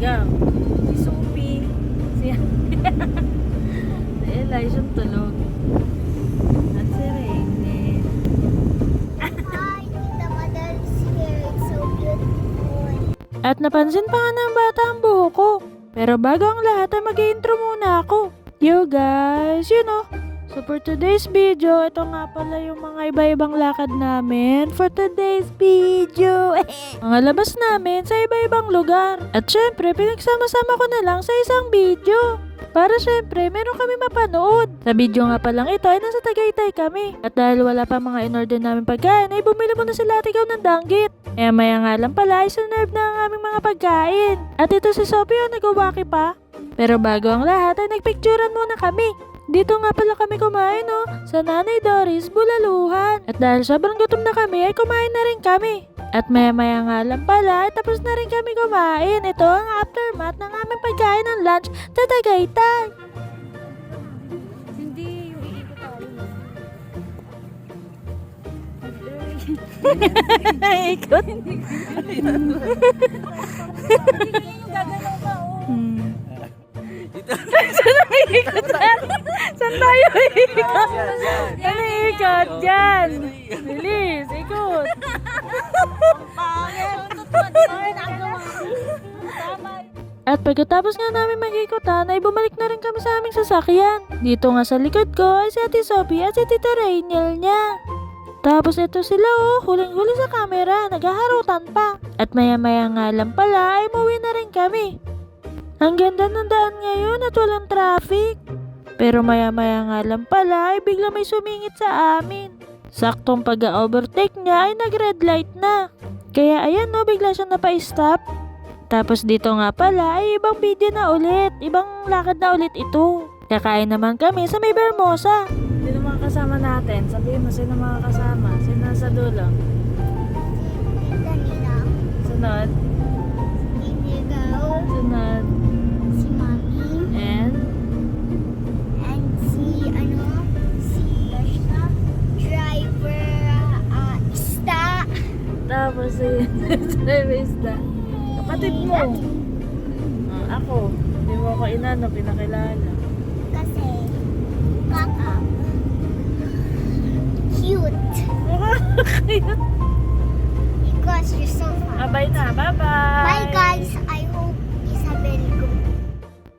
Ikaw, si Sophie, si Elijah tulog. At si Rene. Hi, Tita Madal's hair. It's so beautiful. At napansin pa nga ng bata ang buhok ko. Pero bago ang lahat ay mag-intro muna ako. Yo guys, so for today's video, ito nga pala yung mga iba-ibang lakad namin for today's video. Mga labas namin sa iba-ibang lugar. At syempre, pinagsama-sama ko na lang sa isang video. Para syempre, meron kami mapanood. Sa video nga palang ito ay nasa Tagaytay kami. At dahil wala pa mga in-order namin pagkain, ay bumili muna sila at ikaw ng danggit. Maya nga lang pala ay sinerve na ang aming mga pagkain. At ito si Sophie nagwawaki pa. Pero bago ang lahat ay nagpicturan muna kami. Dito nga pala kami kumain sa Nanay Doris, Bulaluhan. At dahil sobrang gutom na kami ay kumain na rin kami. At maya nga lang pala ay tapos na rin kami kumain. Ito ang aftermath ng aming pagkain ng lunch sa Tagaytay. Hindi yung iikot tayo. Ikot? Hindi yung gagalaw ka Saan ang ikot na? Saan tayo ikot? Ano ikot? Diyan! Bilis, ikot! At pagkatapos nga namin mag-ikutan ay bumalik na rin kami sa aming sasakyan. Dito nga sa likod ko ay si Ate Sophie at si Tito Rainiel niya. Tapos ito sila huling-huli sa camera, naghaharutan pa. At maya-maya nga lang pala ay umuwi na rin kami. Ang ganda ng daan ngayon at walang traffic. Pero maya-maya nga lang pala ay bigla may sumingit sa amin. Saktong pag-overtake niya ay nag-red light na. Kaya ayan bigla siya napa-stop. Tapos dito nga pala ay ibang video na ulit. Ibang lakad na ulit ito. Kakain naman kami sa may Bermosa. Sino mga kasama natin? Sabihin mo, sino mga kasama? Sino nasa dulo? Tita Nina. Sunod? Inigaw. Sunod? Si Mami. And? And si driver, Ista. Tapos si Servista. Kapatid mo. Ako. Hindi mo ako pinakilala. Kasi, kaka. Cute. Because you're so fun. Bye na. Bye-bye. Bye guys. I hope Isabel go.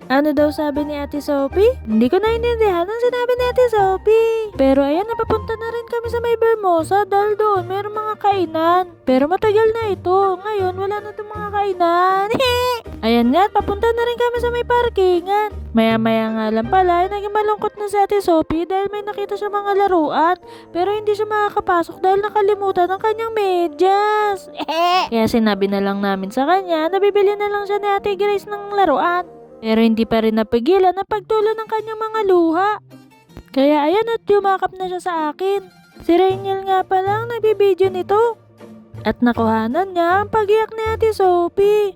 Ano daw sabi ni Ate Sophie? Hindi ko naiintindihan ang sinabi ni Ate Sophie. Pero ayan, napapunta na rin kami sa may Bermosa dahil doon mayroong mga kainan. Pero matagal na ito. Ngayon, wala na itong mga kainan. Ayan nga, papunta na rin kami sa may parkingan. Maya-maya nga lang pala, ay naging malungkot na si Ate Sophie dahil may nakita siya mga laruan. Pero hindi siya makakapasok dahil nakalimutan ang kanyang medyas. Kaya sinabi na lang namin sa kanya na bibili na lang siya ni Ate Grace ng laruan. Pero hindi pa rin napigilan ang pagtulo ng kanyang mga luha. Kaya ayan at yumakap na siya sa akin. Si Rainiel nga palang nagbibideo nito. At nakuhanan niya ang pag-iyak ni Ate Sophie.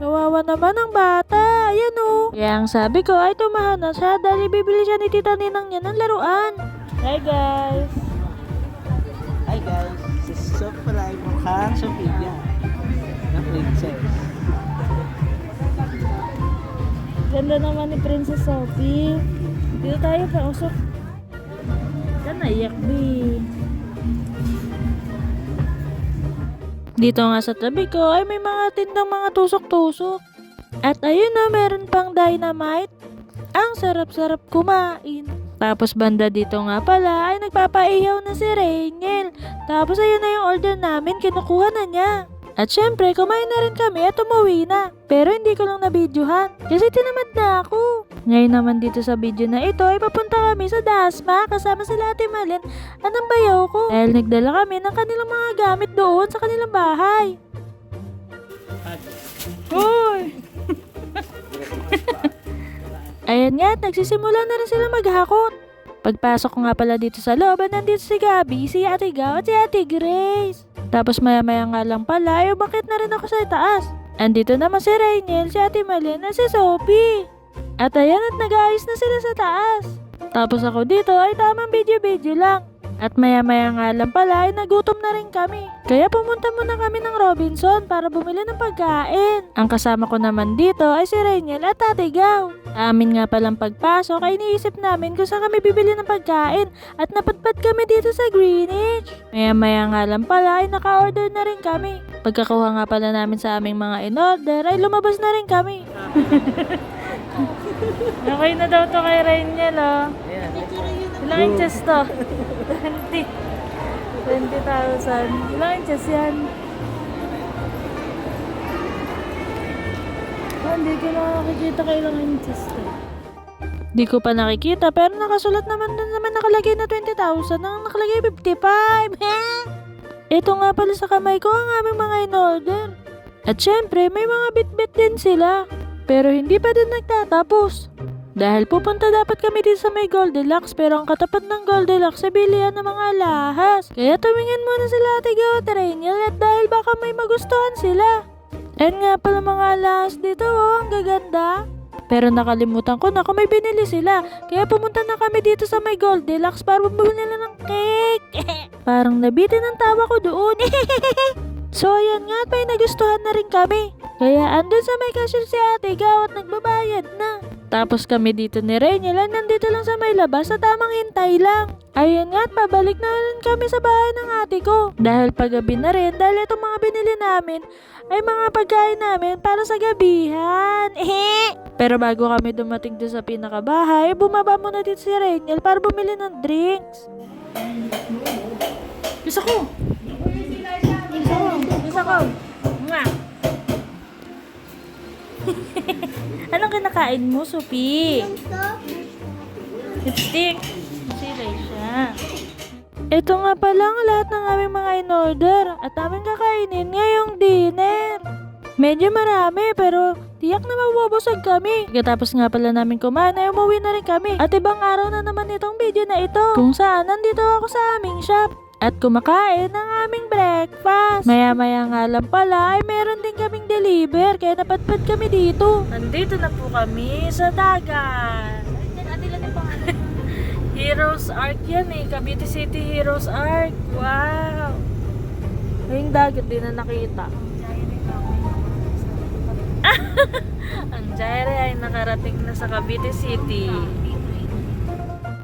Kawawa naman ang bata, ayan Kaya ang sabi ko ay tumahan na siya dahil bibili siya ni Tita Ninang niya ng laruan. Hi guys! Hi guys, si Sophie pala ay mukhang Sophia na princess. Ganda naman ni Princess Sophie. Dito tayo pa usok. Yan naiyak, B. Dito nga sa tabi ko ay may mga tindang mga tusok-tusok. At ayun meron pang dynamite. Ang sarap-sarap kumain. Tapos banda dito nga pala ay nagpapaihaw na si Rainiel. Tapos ayun na yung order namin, kinukuha na niya. At syempre, kumain na rin kami at umuwi na. Pero hindi ko lang nabidyohan kasi tinamad na ako. Ngayon naman dito sa video na ito ay papunta kami sa Dasma kasama sila Ate Malin at ang bayaw ko. Dahil nagdala kami ng kanilang mga gamit doon sa kanilang bahay. Hoy! Ayan nga, nagsisimula na rin sila maghakot. Pagpasok ko nga pala dito sa loob, nandito si Gabi, si Ate Gao at si Ate Grace. Tapos maya-maya nga lang pala, ay umakit na rin ako sa taas. Andito naman si Rainiel, si Ate Malin at si Sophie. At ayan at nag-aayos na sila sa taas. Tapos ako dito ay tamang video-video lang. At maya-maya nga lang pala ay nagutom na rin kami. Kaya pumunta muna kami ng Robinson para bumili ng pagkain. Ang kasama ko naman dito ay si Rainiel at Ate Gaw. Amin nga palang pagpasok ay iniisip namin kung saan kami bibili ng pagkain at napadpad kami dito sa Greenwich. Maya-maya nga lang pala ay naka-order na rin kami. Pagkakuha nga pala namin sa aming mga in-order ay lumabas na rin kami. Okay na daw to kay Rainiel, oh. Ayan. Ilang inches to? 20,000. Ilang inches yan? Hindi ko nakakikita kailang inches to. Di ko pa nakikita pero nakasulat naman nakalagay na 20,000. Ang nakalagay 55. Ito nga pala sa kamay ko ang aming mga in-order. At syempre may mga bit-bit din sila. Pero hindi pa din nagtatapos. Dahil pupunta dapat kami dito sa may Goldilocks pero ang katapat ng Goldilocks ay bilihan ng mga alahas. Kaya tumingin muna sila Ate Gaw at Rainiel at dahil baka may magustuhan sila. And nga pala mga alahas dito, oh, ang gaganda. Pero nakalimutan ko na kung may binili sila. Kaya pumunta na kami dito sa may Goldilocks para bumili nila ng cake. Parang nabitin ang tawa ko doon. So ayan nga at may nagustuhan na rin kami. Kaya andun sa may cashier si Ate Gaw at nagbabayad na. Tapos kami dito ni Rainiel ay nandito lang sa may labas sa tamang hintay lang. Ayan nga at pabalik na rin kami sa bahay ng ate ko. Dahil paggabi na rin dahil itong mga binili namin ay mga pagkain namin para sa gabihan. Pero bago kami dumating doon sa pinakabahay, bumaba muna dito si Rainiel para bumili ng drinks. Gusto ko! Gusto ko! Mwah! Anong kinakain mo, Sophie? Lipstick. Silay siya. Ito nga pala ang lahat ng aming mga in-order at aming kakainin ngayong dinner. Medyo marami pero tiyak na mabubusog kami. Pagkatapos nga pala namin kumain ay umuwi na rin kami. At ibang araw na naman itong video na ito kung saan nandito ako sa aming shop at kumakain ng aming breakfast. Maya-maya nga lang pala ay meron din kaming deliver kaya napadpad kami dito. Nandito na po kami sa dagat. Heroes Ark yan eh. Cavite City Heroes Ark. Wow! Ngayong dagat din na nakita. Ang Jaire ay nakarating na sa Cavite City.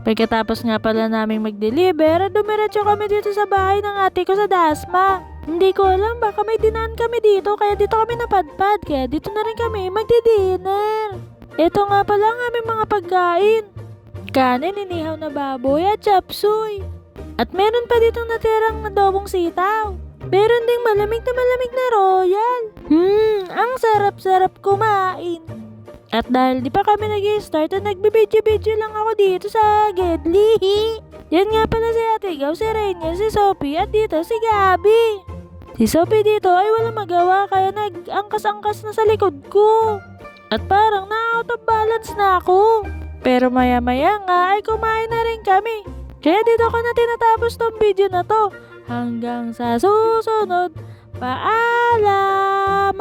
Pagkatapos nga pala naming mag-deliver, dumiretso kami dito sa bahay ng ate ko sa Dasma. Hindi ko alam, baka may dinaan kami dito, kaya dito kami napadpad, kaya dito na rin kami magdi-dinner. Ito nga pala ang aming mga pagkain. Kanin, inihaw na baboy at chapsuy. At meron pa ditong natirang adobong sitaw. Meron ding malamig na royal. Ang sarap-sarap kumain. At dahil di pa kami nag-i-start at nagbibidyo-bidyo lang ako dito sa Gedli. Yan nga pala si Ate Gaw, si Rainiel, si Sophie at dito si Gabi. Si Sophie dito ay walang magawa kaya nag-angkas-angkas na sa likod ko. At parang na-out of balance na ako. Pero maya-maya nga ay kumain na rin kami. Kaya dito ko na tinatapos tong video na to. Hanggang sa susunod. Paalam!